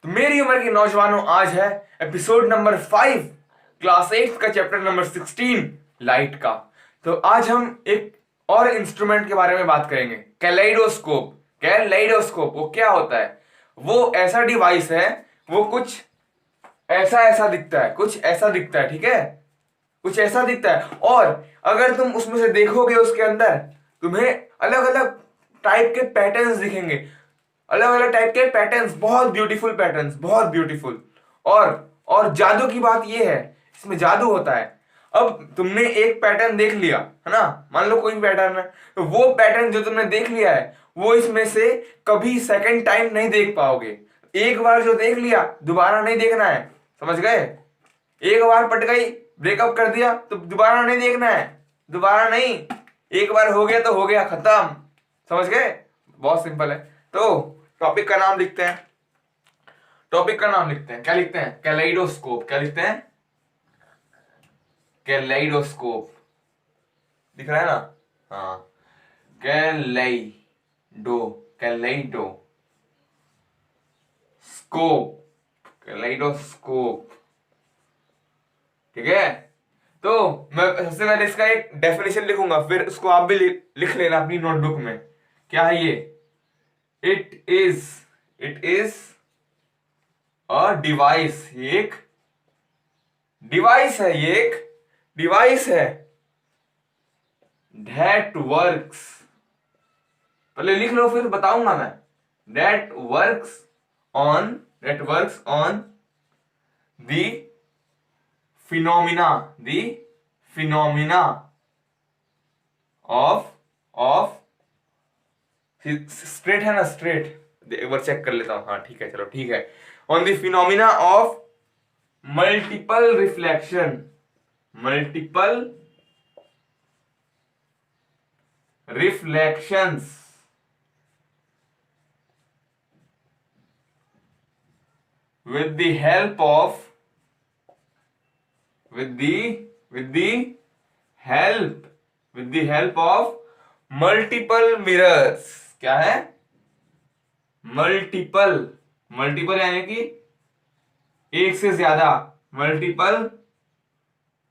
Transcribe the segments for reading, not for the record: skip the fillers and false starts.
तो मेरी उम्र के नौजवानों, आज है एपिसोड नंबर 5, क्लास 8 का चैप्टर नंबर 16, लाइट का। तो आज हम एक और इंस्ट्रूमेंट के बारे में बात करेंगे, कैलेडोस्कोप। कैलेडोस्कोप वो क्या होता है? वो ऐसा डिवाइस है, वो कुछ ऐसा ऐसा दिखता है, कुछ ऐसा दिखता है, ठीक है, कुछ ऐसा दिखता है। और अगर तुम उसमें से देखोगे, उसके अंदर तुम्हें अलग अलग टाइप के पैटर्न्स दिखेंगे, अलग अलग टाइप के पैटर्न्स, बहुत ब्यूटीफुल पैटर्न्स, बहुत ब्यूटीफुल। और जादू की बात यह है, इसमें जादू होता है। अब तुमने एक पैटर्न देख लिया है ना, मान लो कोई पैटर्न है, तो वो पैटर्न जो तुमने देख लिया है वो इसमें से कभी सेकंड टाइम नहीं देख पाओगे। एक बार जो देख लिया दोबारा नहीं देखना है, समझ गए? एक बार पट गई, ब्रेकअप कर दिया तो दोबारा नहीं देखना है, दोबारा नहीं। एक बार हो गया तो हो गया, खत्म। समझ गए? बहुत सिंपल है। तो टॉपिक का नाम लिखते हैं, टॉपिक का नाम लिखते हैं। क्या लिखते हैं? कैलेडोस्कोप। क्या लिखते हैं? कैलेडोस्कोप। दिख रहा है ना? हाँ, कैलेडो, कैलेडो स्कोप, कैलेडोस्कोप। ठीक है। तो मैं सबसे पहले इसका एक डेफिनेशन लिखूंगा, फिर उसको आप भी लिख लेना अपनी नोटबुक में। क्या है ये? It is a device. एक डिवाइस है, ये एक डिवाइस है। दैट वर्क्स, पहले लिख लो फिर बताऊंगा मैं। That works on the phenomena of straight है ना, स्ट्रेट एक बार चेक कर लेता हूं। हाँ ठीक है, चलो ठीक है। On the phenomena of multiple reflection, multiple reflections with the help of with the help of multiple mirrors। क्या है? मल्टीपल यानी कि एक से ज्यादा, multiple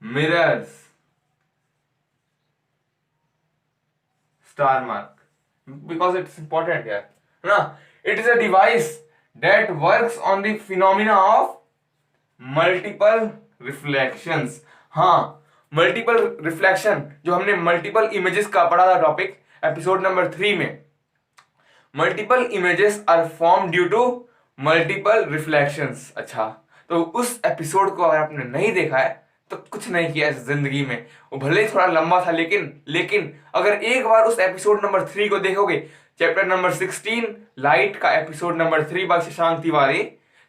mirrors, star mark, because it's important यार, है ना। It is a device that works on the phenomena of multiple reflections. हाँ, मल्टीपल रिफ्लेक्शन, जो हमने मल्टीपल इमेजेस का पढ़ा था टॉपिक एपिसोड नंबर 3 में। Multiple images are form due to multiple reflections. अच्छा, तो उस एपिसोड को अगर आपने नहीं देखा है तो कुछ नहीं किया इस जिंदगी में। वो भले ही थोड़ा लंबा था, लेकिन अगर एक बार उस एपिसोड नंबर 3 को देखोगे, चैप्टर नंबर 16 लाइट का episode number 3 by Shashank Tiwari,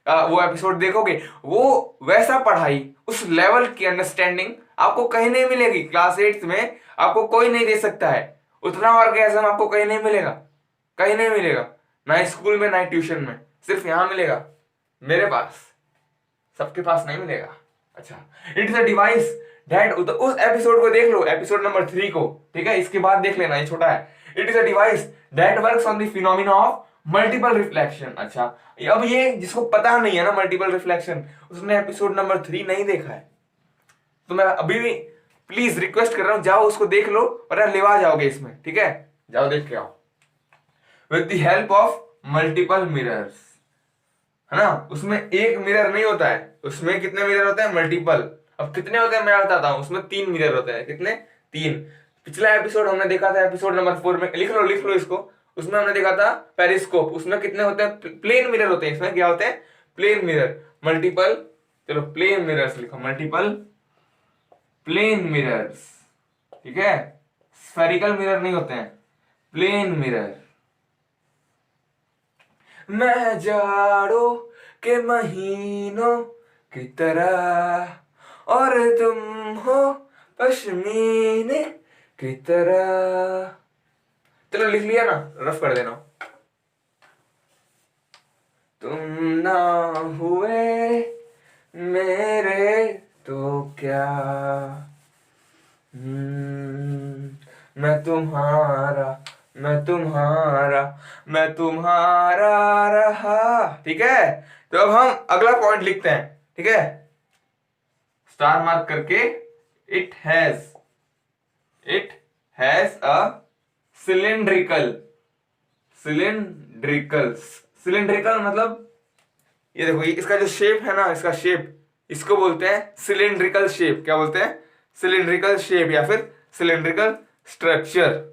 वो एपिसोड देखोगे, वो वैसा पढ़ाई, उस लेवल की अंडरस्टैंडिंग आपको कहीं नहीं मिलेगी। क्लास 8 में आपको कोई नहीं दे सकता है, उतना ऑर्गेज़म आपको कहीं नहीं मिलेगा, कहीं नहीं मिलेगा, ना स्कूल में ना ट्यूशन में, सिर्फ यहां मिलेगा, मेरे पास, सबके पास नहीं मिलेगा। अच्छा, it is a device that, उस एपिसोड को देख लो, एपिसोड नंबर 3 को, ठीक है, इसके बाद देख लेना, ये छोटा है। It is a device that works on the phenomena of multiple reflection. अच्छा, अब ये जिसको पता नहीं है ना मल्टीपल रिफ्लेक्शन, उसने एपिसोड नंबर 3 नहीं देखा है, तो मैं अभी भी प्लीज रिक्वेस्ट कर रहा हूं, जाओ उसको देख लो और लेवा जाओगे इसमें, ठीक है, जाओ देख के आओ। With the help of multiple mirrors, है ना। उसमें एक मिरर नहीं होता है, उसमें कितने मिरर होते हैं? मल्टीपल। अब कितने होते हैं मैं बताता हूं, उसमें 3 मिरर होते हैं। कितने? 3। पिछला एपिसोड हमने देखा था, एपिसोड नंबर 4 में, लिख लो इसको, उसमें हमने देखा था पेरिस्कोप। उसमें कितने होते हैं? प्लेन मिरर होते हैं। इसमें क्या होते हैं? Plane mirror. मल्टीपल, चलो प्लेन मिरर्स लिखो, मल्टीपल प्लेन मिरर्स, ठीक है। स्फेरिकल मिरर नहीं होते हैं, प्लेन मिरर। मैं जाड़ों के महीनों की तरह और तुम हो पश्मीने की तरह। चलो लिख लिया ना, रफ कर देना। तुम ना हुए मेरे तो क्या, मैं तुम्हारा मैं तुम्हारा रहा। ठीक है, तो अब हम अगला पॉइंट लिखते हैं। ठीक है, स्टार मार्क करके, it has a cylindrical cylindrical cylindrical मतलब ये देखो, ये इसका जो शेप है ना, इसका शेप, इसको बोलते हैं सिलिंड्रिकल शेप। क्या बोलते हैं? सिलिंड्रिकल शेप या फिर cylindrical structure.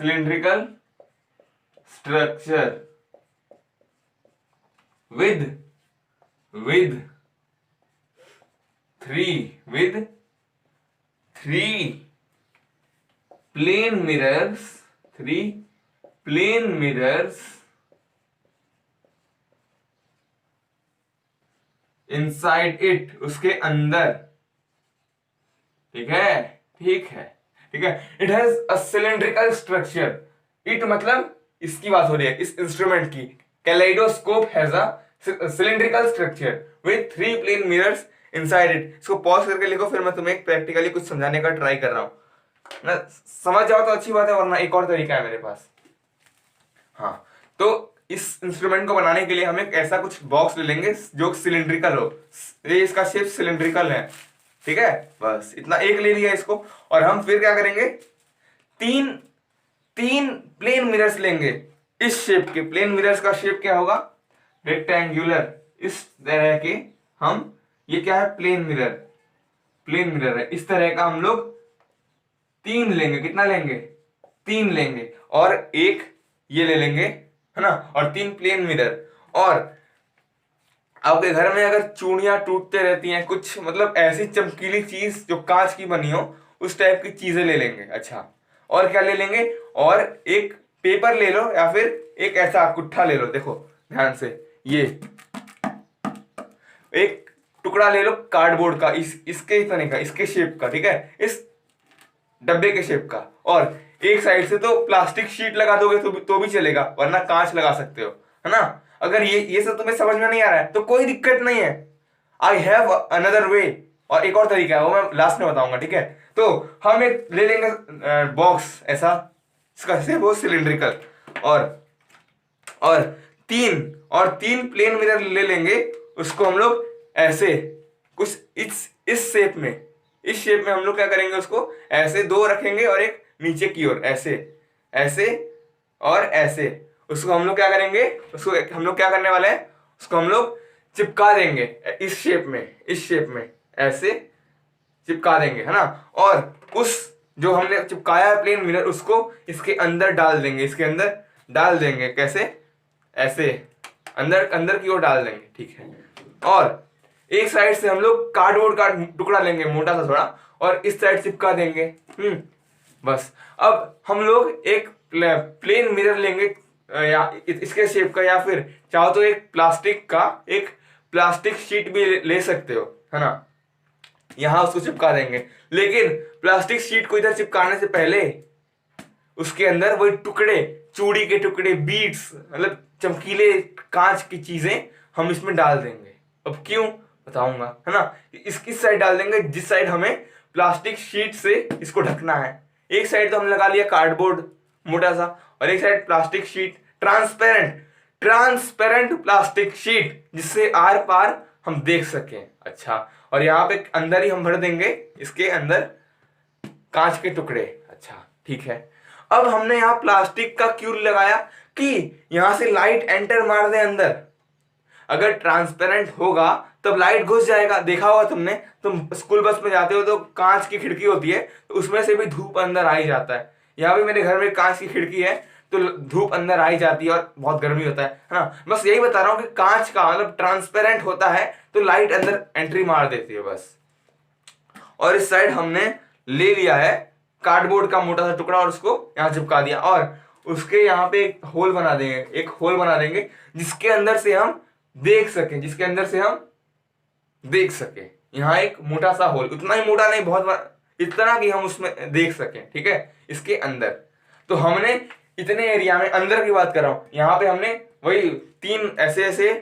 Cylindrical structure with with three plane mirrors inside it, उसके अंदर। ठीक है। It has a cylindrical structure. It मतलब इसकी बात हो रही है, इस इंस्ट्रूमेंट की। Kaleidoscope has a cylindrical structure with 3 plane mirrors inside it. इसको पॉज करके लिखो, फिर मैं तुम्हें प्रैक्टिकली कुछ समझाने का ट्राई कर रहा हूं ना। समझ जाओ तो अच्छी बात है, वरना एक और तरीका है मेरे पास। हाँ, तो इस इंस्ट्रूमेंट को बनाने के लिए हम एक ऐसा कुछ बॉक्स ले लेंगे जो सिलिंड्रिकल हो। ये इसका शेप सिलिंड्रिकल है। ठीक है, बस इतना एक ले लिया इसको। और हम फिर क्या करेंगे, तीन प्लेन मिरर्स लेंगे इस शेप के। प्लेन मिरर्स का शेप क्या होगा? रेक्टेंगुलर। इस तरह के हम, ये क्या है? प्लेन मिरर है। इस तरह का हम लोग 3 लेंगे। कितना लेंगे? 3 लेंगे। और एक ये ले लेंगे, है ना, और 3 प्लेन मिरर। और आपके घर में अगर चूड़ियां टूटते रहती हैं, कुछ मतलब ऐसी चमकीली चीज जो कांच की बनी हो, उस टाइप की चीजें ले लेंगे। अच्छा, और क्या ले लेंगे? और एक पेपर ले लो, या फिर एक ऐसा कुट्ठा ले लो। देखो ध्यान से, ये एक टुकड़ा ले लो कार्डबोर्ड का, इसके तरह का, इसके शेप का। ठीक है, इस डब्बे के शेप का। और एक साइड से तो प्लास्टिक शीट लगा दोगे तो भी चलेगा, वरना कांच लगा सकते हो, है ना। अगर ये सब तुम्हें समझ में नहीं आ रहा है तो कोई दिक्कत नहीं है। आई हैव अनदर वे, और एक और तरीका है, वो मैं लास्ट में बताऊंगा। ठीक है, तो हम एक ले लेंगे बॉक्स ऐसा, इसका शेप हो सिलिंड्रिकल। और तीन प्लेन मिरर ले लेंगे। उसको हम लोग ऐसे कुछ इस शेप में, हम लोग क्या करेंगे, उसको ऐसे 2 रखेंगे और एक नीचे की ओर, ऐसे और ऐसे। उसको हम लोग क्या करेंगे, उसको हम लोग क्या करने वाले हैं, उसको हम लोग चिपका देंगे इस शेप में ऐसे चिपका देंगे, है ना। और उस जो हमने चिपकाया है प्लेन मिरर, उसको इसके अंदर डाल देंगे। कैसे? ऐसे अंदर की ओर डाल देंगे। ठीक है, और एक साइड से हम लोग कार्डबोर्ड का टुकड़ा लेंगे, मोटा सा थोड़ा, और इस साइड चिपका देंगे। बस अब हम लोग एक प्लेन मिरर लेंगे, या इसके शेप का, या फिर चाहो तो एक प्लास्टिक शीट भी ले सकते हो, है ना। यहां उसको चिपका देंगे। लेकिन प्लास्टिक शीट को इधर चिपकाने से पहले उसके अंदर वही टुकड़े, चूड़ी के टुकड़े, बीड्स, मतलब चमकीले कांच की चीजें हम इसमें डाल देंगे। अब क्यों बताऊंगा, है ना। इस साइड डाल देंगे जिस साइड हमें प्लास्टिक शीट से इसको ढकना है। एक साइड तो हमने लगा लिया कार्डबोर्ड मोटा सा, और एक side plastic sheet, transparent plastic sheet, जिससे आर पार हम देख सकें। अच्छा, और यहाँ पे अंदर ही हम भर देंगे इसके अंदर कांच के टुकड़े। अच्छा, ठीक है। अब हमने यहाँ प्लास्टिक का क्यों लगाया कि यहां से लाइट एंटर मार दे अंदर। अगर ट्रांसपेरेंट होगा तब लाइट घुस जाएगा। देखा होगा तुमने, तुम स्कूल बस में जाते हो तो कांच की खिड़की होती है, तो उसमें से भी धूप अंदर आ ही जाता है। यहाँ भी मेरे घर में कांच की खिड़की है, तो धूप अंदर आ ही जाती है और बहुत गर्मी होता है ना। बस यही बता रहा हूँ कि कांच का मतलब ट्रांसपेरेंट होता है तो लाइट अंदर एंट्री मार देती है बस। और इस साइड हमने ले लिया है कार्डबोर्ड का मोटा सा टुकड़ा और उसको यहाँ चिपका दिया, और उसके यहाँ पे एक होल बना देंगे जिसके अंदर से हम देख सकें। यहाँ एक मोटा सा होल, उतना ही मोटा नहीं, बहुत बड़ा, इतना कि हम उसमें देख सकें। ठीक है, इसके अंदर तो हमने इतने एरिया में, अंदर की बात कर रहा हूं, यहाँ पे हमने वही 3 ऐसे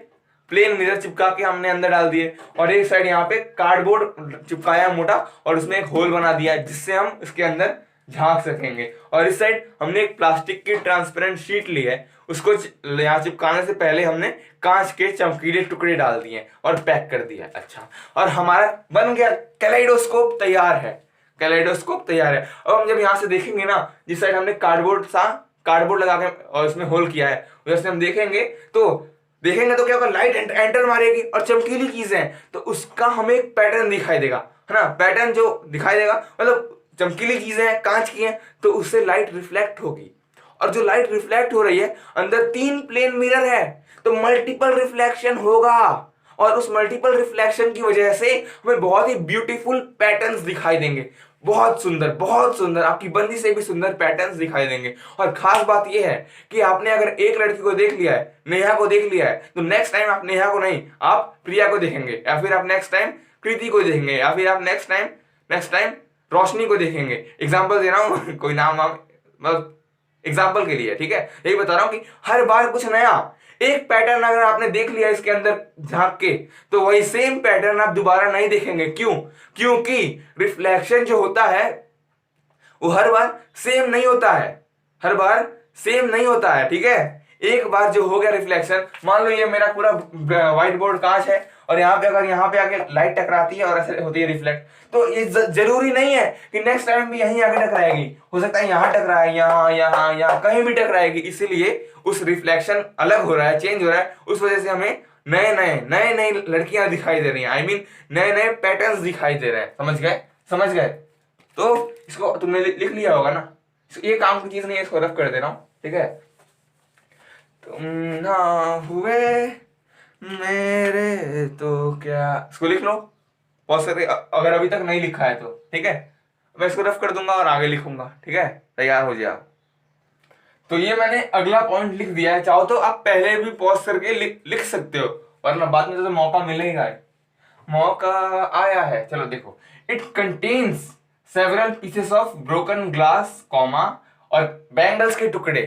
प्लेन मिरर चिपका के हमने अंदर डाल दिए, और एक साइड यहाँ पे कार्डबोर्ड चिपकाया मोटा और उसमें एक होल बना दिया जिससे हम इसके अंदर झांक सकेंगे। और इस साइड हमने एक प्लास्टिक की ट्रांसपेरेंट शीट ली है, उसको यहाँ चिपकाने से पहले हमने कांच के चमकीले टुकड़े डाल दिए और पैक कर दिया। अच्छा, और हमारा बन गया कैलेडोस्कोप तैयार है, कैलेडोस्कोप तैयार है। अब हम जब यहाँ से देखेंगे ना, जिस साइड हमने कार्डबोर्ड लगा के और उसमें होल किया है, उधर से हम देखेंगे तो क्या होगा, लाइट एंटर मारेगी और चमकीली चीजें हैं तो उसका हमें एक पैटर्न दिखाई देगा, है ना। पैटर्न जो दिखाई देगा मतलब चमकीली चीजें हैं, कांच की हैं, तो उससे लाइट रिफ्लेक्ट होगी। और जो लाइट रिफ्लेक्ट हो रही है, अंदर 3 प्लेन मिरर है, तो मल्टीपल रिफ्लेक्शन होगा। और उस मल्टीपल रिफ्लेक्शन की वजह से हमें बहुत ही ब्यूटीफुल पैटर्न्स दिखाई देंगे, बहुत सुंदर, आपकी बंदी से भी सुंदर पैटर्न्स दिखाई देंगे। और खास बात यह है कि आपने अगर एक लड़की को देख लिया है, नेहा को देख लिया है, तो नेक्स्ट टाइम आप नेहा को नहीं, आप प्रिया को देखेंगे, या फिर आप नेक्स्ट टाइम कृति को देखेंगे, या फिर आप नेक्स्ट टाइम रोशनी को देखेंगे। एग्जाम्पल दे रहा हूं कोई नाम मतलब एग्जाम्पल के लिए, ठीक है। यही बता रहा हूं कि हर बार कुछ नया, एक पैटर्न अगर आपने देख लिया इसके अंदर झांक के, तो वही सेम पैटर्न आप दोबारा नहीं देखेंगे। क्यों? क्योंकि रिफ्लेक्शन जो होता है वो हर बार सेम नहीं होता है, हर बार सेम नहीं होता है, ठीक है। एक बार जो हो गया रिफ्लेक्शन, मान लो ये मेरा पूरा व्हाइट बोर्ड कांच है और यहाँ पे अगर यहाँ पे आके लाइट टकराती है और ऐसे होती है रिफ्लेक्ट, तो ये जरूरी नहीं है कि नेक्स्ट टाइम भी यहीं आके टकराएगी, हो सकता है यहाँ टकराए, यहाँ कहीं भी टकराएगी। इसीलिए उस रिफ्लेक्शन अलग हो रहा है, चेंज हो रहा है, उस वजह से हमें नए लड़कियां दिखाई दे रही हैं, आई मीन नए पैटर्न्स दिखाई दे रहे हैं। समझ गए? तो इसको तुमने लिख लिया होगा ना, ये काम की चीज नहीं है, इसको रफ कर दे रहा हूं, ठीक है। तुम ना हुए मेरे तो क्या, इसको लिख लो पॉज करके, अगर अभी तक नहीं लिखा है तो, ठीक है। मैं इसको रफ कर दूंगा और आगे लिखूंगा, ठीक है, तैयार हो जाओ। तो ये मैंने अगला पॉइंट लिख दिया है, चाहो तो आप पहले भी पॉज करके लिख सकते हो, वरना बाद में तो मौका मिलेगा ही। मौका आया है, चलो देखो। It contains several pieces of broken glass comma और बैंगल्स के टुकड़े,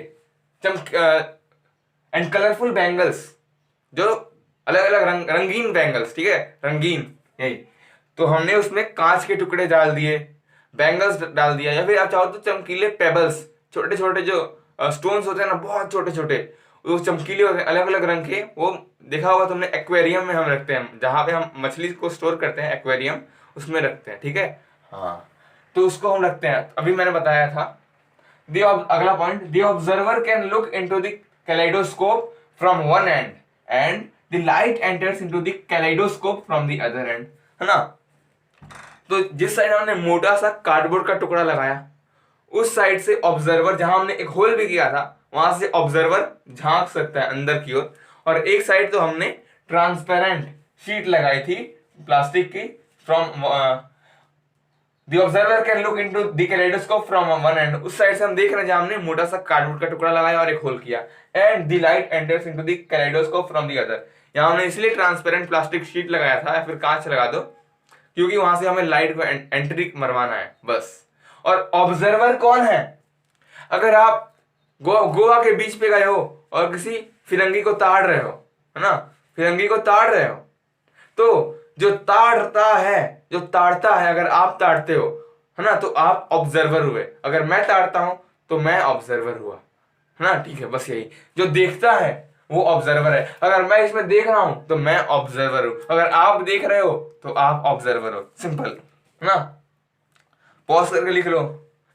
एंड कलरफुल बैंगल्स, जो अलग अलग रंगीन बैंगल्स, ठीक है, रंगीन यही। तो हमने उसमें कांच के टुकड़े डाल दिए, बैंगल्स डाल दिया, या फिर आप चाहो तो चमकीले पेबल्स, छोटे छोटे जो स्टोन्स होते हैं ना, बहुत छोटे छोटे, वो चमकीले होते हैं, अलग अलग रंग के। वो देखा होगा तुमने, एक्वेरियम में हम रखते हैं, जहां पे हम मछली को स्टोर करते हैं, एक्वेरियम उसमें रखते हैं, ठीक है। हाँ, तो उसको हम रखते हैं, अभी मैंने बताया था। अगला point, the observer can look into the kaleidoscope from one end and the light enters into the kaleidoscope from the other end, है ना। तो जिस साइड हमने मोटा सा कार्डबोर्ड का टुकड़ा लगाया, उस साइड से ऑब्जर्वर, जहां हमने एक होल भी किया था, वहां से ऑब्जर्वर झांक सकता है अंदर की ओर। और एक साइड तो हमने ट्रांसपेरेंट शीट लगाई थी प्लास्टिक की, from the observer can look into the kaleidoscope from one end, उस साइड से हम देख रहे हैं जहां हमने मोटा सा कार्डबोर्ड का टुकड़ा लगाया और एक होल किया। And the light enters into the kaleidoscope from the other, यहां हमने इसलिए ट्रांसपेरेंट प्लास्टिक शीट लगाया था, या फिर कांच लगा दो, क्योंकि वहां से हमें लाइट को एंट्री मरवाना है बस। और ऑब्जर्वर कौन है? अगर आप गोवा के बीच पे गए हो और किसी फिरंगी को ताड़ रहे हो, है ना, फिरंगी को ताड़ रहे हो, तो जो ताड़ता है, अगर आप ताड़ते हो, है ना, तो आप ऑब्जर्वर हुए। अगर मैं ताड़ता हूं तो मैं ऑब्जर्वर हुआ, है ना, ठीक है। बस यही, जो देखता है वो ऑब्जर्वर है। अगर मैं इसमें देख रहा हूं तो मैं ऑब्जर्वर हूं, अगर आप देख रहे हो तो आप ऑब्जर्वर हो, सिंपल, है ना। पॉज करके लिख लो,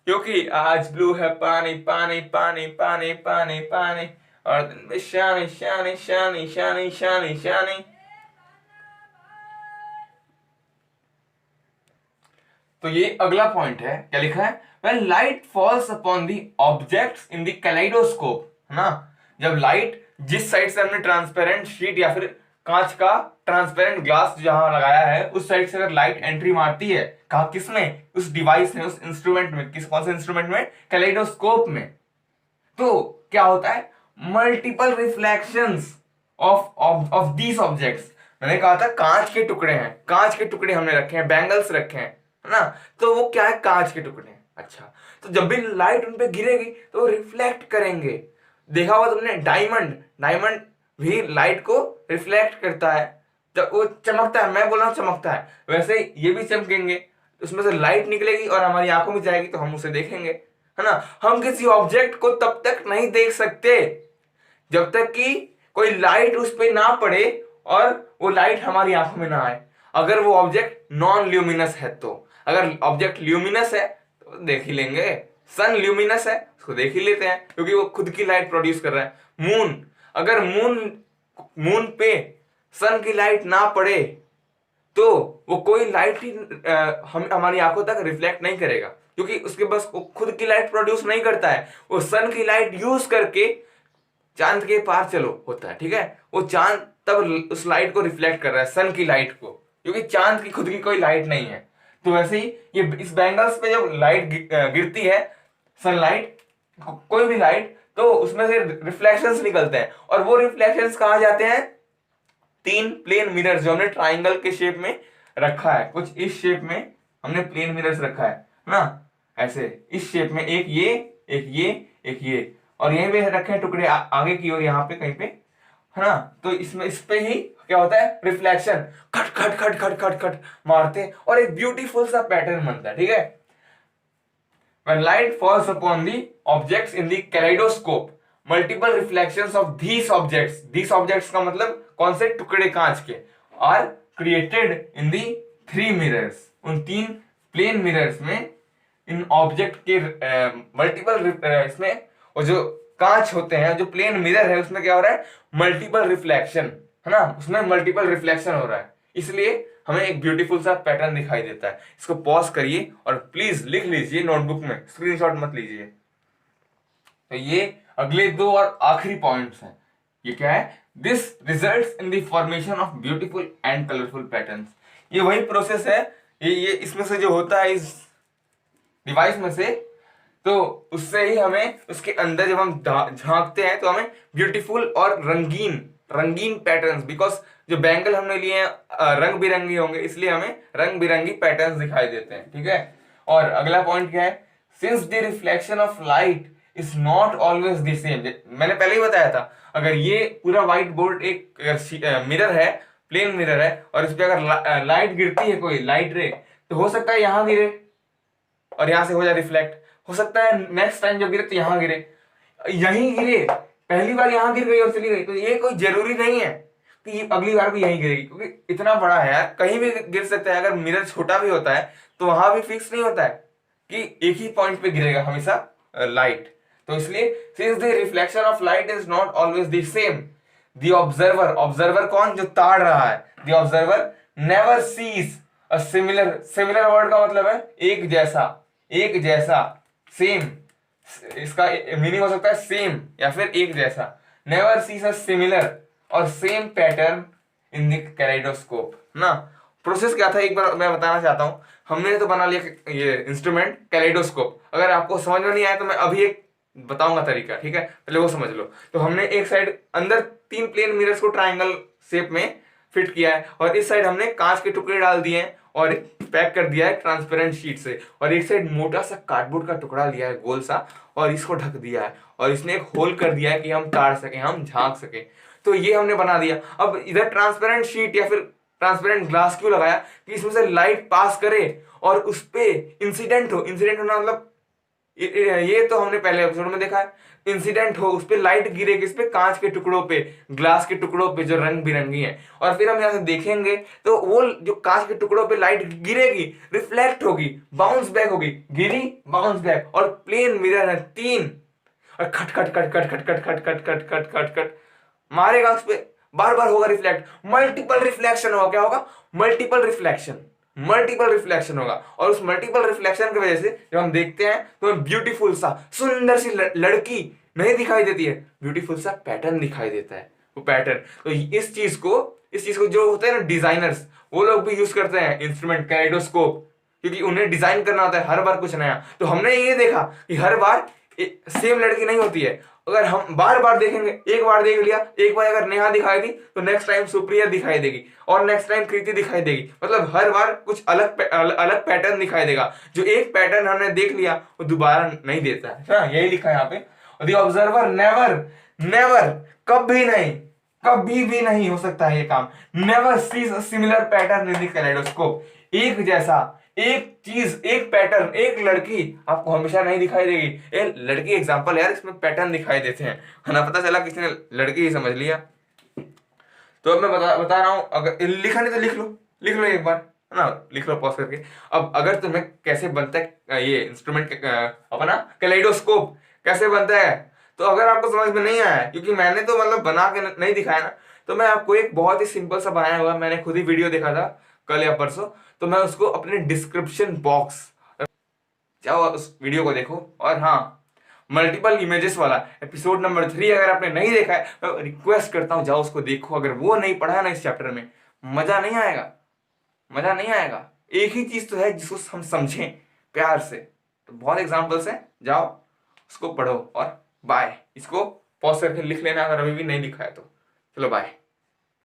क्योंकि आज ब्लू है पानी पानी पानी पानी पानी पानी, और दिन में शानी शानी शानी शानी शानी शानी। तो ये अगला पॉइंट है, क्या लिखा है? When light falls upon the objects in the kaleidoscope, है ना, जब लाइट जिस साइड से हमने ट्रांसपेरेंट शीट या फिर कांच का ट्रांसपेरेंट ग्लास जहां लगाया है, उस साइड से अगर लाइट एंट्री मारती है, कहा किसमें? उस डिवाइस में, उस इंस्ट्रूमेंट में। कौन से इंस्ट्रूमेंट में? कैलेडोस्कोप में। तो क्या होता है? Multiple reflections of these objects. मैंने कहा था कांच के टुकड़े हैं, कांच के टुकड़े हमने रखे हैं, बैंगल्स रखे हैं, है ना, तो वो क्या है? कांच के टुकड़े हैं। अच्छा, तो जब भी लाइट उन पे गिरेगी तो वो रिफ्लेक्ट करेंगे। देखा होगा तुमने, डायमंड भी लाइट को रिफ्लेक्ट करता है, जब वो चमकता है, मैं बोल रहा हूं चमकता है, वैसे ये भी चमकेंगे। उसमें से लाइट निकलेगी और हमारी आंखों में जाएगी तो हम उसे देखेंगे, है ना। हम किसी ऑब्जेक्ट को तब तक नहीं देख सकते जब तक कि कोई लाइट उस पर ना पड़े और वो लाइट हमारी आंखों में ना आए। अगर वो ऑब्जेक्ट नॉन ल्यूमिनस है तो, अगर ऑब्जेक्ट ल्यूमिनस है तो देख ही लेंगे। सन ल्यूमिनस है, उसको देख ही लेते हैं क्योंकि वो खुद की लाइट प्रोड्यूस कर रहा है। मून, अगर मून पे सन की लाइट ना पड़े तो वो कोई लाइट ही हम हमारी आंखों तक रिफ्लेक्ट नहीं करेगा, क्योंकि उसके बस वो खुद की लाइट प्रोड्यूस नहीं करता है, वो सन की लाइट यूज करके चांद के पार चलो होता है, ठीक है। वो चांद तब उस लाइट को रिफ्लेक्ट कर रहा है, सन की लाइट को, क्योंकि चांद की खुद की कोई लाइट नहीं है। तो वैसे ही ये इस बैंगल्स पे जब लाइट गिरती है, सनलाइट, कोई भी लाइट, तो उसमें से रिफ्लेक्शंस निकलते हैं और वो रिफ्लेक्शंस कहाँ जाते हैं, तीन प्लेन मिरर्स जो हमने ट्राइंगल के शेप में रखा है, कुछ इस शेप में हमने प्लेन मिरर्स रखा है ना, ऐसे इस शेप में, एक ये, एक ये, एक ये, और यहीं पे रखे हैं टुकड़े आगे की ओर, यहाँ पे कहीं पे, है ना। तो इसमें इस पे ही क्या होता है, रिफ्लेक्शन खट खट खट खट खट खट मारते हैं और एक ब्यूटीफुल सा पैटर्न बनता है, ठीक है। When light falls upon the objects in the kaleidoscope, multiple reflections of these objects का मतलब कौन से टुकड़े कांच के, are created in the three mirrors, उन तीन प्लेन मिरर्स में, इन ऑब्जेक्ट के मल्टीपल इसमें, और जो कांच होते हैं, जो प्लेन मिरर है उसमें क्या हो रहा है, मल्टीपल रिफ्लेक्शन, है ना, उसमें मल्टीपल रिफ्लेक्शन हो रहा है, इसलिए हमें एक ब्यूटीफुल सा पैटर्न दिखाई देता है। इसको पॉज करिए और प्लीज लिख लीजिए नोटबुक में, स्क्रीनशॉट मत लीजिए। तो ये अगले दो और आखिरी पॉइंट्स हैं। ये क्या है, this results in the formation of beautiful and colourful patterns. ये वही प्रोसेस है, ये इसमें से जो होता है इस डिवाइस में से, तो उससे ही हमें उसके अंदर जब हम झांकते हैं तो हमें ब्यूटीफुल और रंगीन पैटर्न्स, बिकॉज जो बैंगल हमने लिए हैं रंग बिरंगी होंगे, इसलिए हमें रंग बिरंगी पैटर्न्स दिखाई देते हैं, ठीक है। और अगला पॉइंट क्या है, since the reflection of light is not always the same, मैंने पहले ही बताया था, अगर ये पूरा व्हाइट बोर्ड एक मिरर है, प्लेन मिरर है, और इस पे अगर लाइट गिरती है, कोई लाइट रे, तो हो सकता है यहां गिरे और यहां से हो जाए रिफ्लेक्ट, हो सकता है नेक्स्ट टाइम जब गिरे तो यहां गिरे, यहीं गिरे, पहली बार यहां गिर गई और चली गई, तो ये कोई जरूरी नहीं है कि अगली बार भी यहीं गिरेगी, क्योंकि इतना बड़ा है यार, कहीं भी गिर सकता है। अगर मिरर छोटा भी होता है तो वहां भी फिक्स नहीं होता है कि एक ही पॉइंट पे गिरेगा हमेशा लाइट। तो इसलिए since the reflection of light is not always the same, the observer कौन, जो ताड़ रहा है, the observer never sees a similar word का मतलब है एक जैसा, सेम, इसका मीनिंग हो सकता है सेम या फिर एक जैसा। नेवर सीज अ सिमिलर और same pattern in the kaleidoscope ना। प्रोसेस क्या था एक बार मैं बताना चाहता हूं। हमने तो बना लिया ये इंस्ट्रूमेंट कैलेडोस्कोप, अगर आपको समझ में नहीं आया तो मैं अभी एक बताऊंगा तरीका, ठीक है, पहले वो समझ लो। तो हमने एक साइड अंदर तीन प्लेन मिरर्स को ट्राइंगल शेप में फिट किया है, और इस साइड हमने कांच के टुकड़े डाल दिए हैं और पैक कर दिया है ट्रांसपेरेंट शीट से, और एक साइड मोटा सा कार्डबोर्ड का टुकड़ा लिया है गोल सा, और इसको ढक दिया है, और इसने एक होल कर दिया है कि हम ताड़ सके, हम झांक सके। तो ये हमने बना दिया। अब इधर ट्रांसपेरेंट शीट या फिर ट्रांसपेरेंट ग्लास क्यों लगाया, कि इसमें से लाइट पास करे और उस पे इंसिडेंट होना मतलब ये तो हमने पहले एपिसोड में देखा है, इंसिडेंट हो, उस पे लाइट गिरे किस पे, कांच के टुकड़ों पे, ग्लास के टुकड़ों पे जो रंग बिरंगी है, और फिर हम यहाँ से देखेंगे तो वो जो कांच के टुकड़ों पे लाइट गिरेगी, रिफ्लेक्ट होगी, बाउंस बैक होगी, गिरी बाउंस बैक, और प्लेन मिरर है तीन, और खट खट खट खट खट खट खट खट खट खट खट खट मारेगा उस पे, बार बार होगा रिफ्लेक्ट, मल्टीपल रिफ्लेक्शन होगा, क्या होगा, मल्टीपल रिफ्लेक्शन होगा, और उस मल्टीपल रिफ्लेक्शन की वजह से जब हम देखते हैं तो ब्यूटीफुल सा सुंदर सी लड़की नहीं दिखाई देती है, ब्यूटीफुल सा पैटर्न दिखाई देता है, वो पैटर्न। तो इस चीज को जो होते हैं ना डिजाइनर्स, वो लोग भी यूज करते हैं इंस्ट्रूमेंट कैलेडोस्कोप, क्योंकि उन्हें डिजाइन करना होता है हर बार कुछ नया। तो हमने ये देखा कि हर बार सेम लड़की नहीं होती है, अगर हम बार बार देखेंगे, एक बार देख लिया, एक बार अगर नेहा दिखाई दी तो नेक्स्ट टाइम सुप्रिया दिखाई देगी, और नेक्स्ट टाइम कृति दिखाई देगी, मतलब हर बार कुछ अलग पैटर्न दिखाई देगा। जो एक पैटर्न हमने देख लिया वो दोबारा नहीं देता है ना, यही लिखा है यहाँ पे। द ऑब्जर्वर नेवर कभी भी नहीं हो सकता है ये काम, never sees a similar pattern in the kaleidoscope, एक जैसा एक चीज, एक पैटर्न, एक लड़की आपको हमेशा नहीं दिखाई देगी। ये लड़की एग्जांपल यार, इसमें पैटर्न दिखाई देते हैं, है ना। पता चला किसी ने लड़की ही समझ लिया। तो अब मैं बता रहा हूं, अगर लिखा नहीं तो लिख लो एक बार, है ना, लिख लो पॉज करके। अब अगर तुम्हें कैसे बनता है ये इंस्ट्रूमेंट अपना कैलेडोस्कोप कैसे बनता है, तो अगर आपको समझ में नहीं आया, क्योंकि मैंने तो मतलब बना के नहीं दिखाया ना, तो मैं आपको एक बहुत ही सिंपल सा बनाया हुआ, मैंने खुद ही वीडियो देखा था कल या परसों, तो मैं उसको अपने डिस्क्रिप्शन बॉक्स, जाओ उस वीडियो को देखो। और हाँ, मल्टीपल इमेजेस वाला एपिसोड नंबर 3 अगर आपने नहीं देखा है, मैं रिक्वेस्ट करता हूं जाओ उसको देखो। अगर वो नहीं पढ़ा ना इस चैप्टर में, मजा नहीं आएगा, मजा नहीं आएगा। एक ही चीज तो है जिसको हम समझें प्यार से, तो बहुत एग्जाम्पल्स हैं, जाओ उसको पढ़ो। और बाय, इसको पॉज करके लिख लेना अगर अभी भी नहीं लिखा है तो। चलो बाय।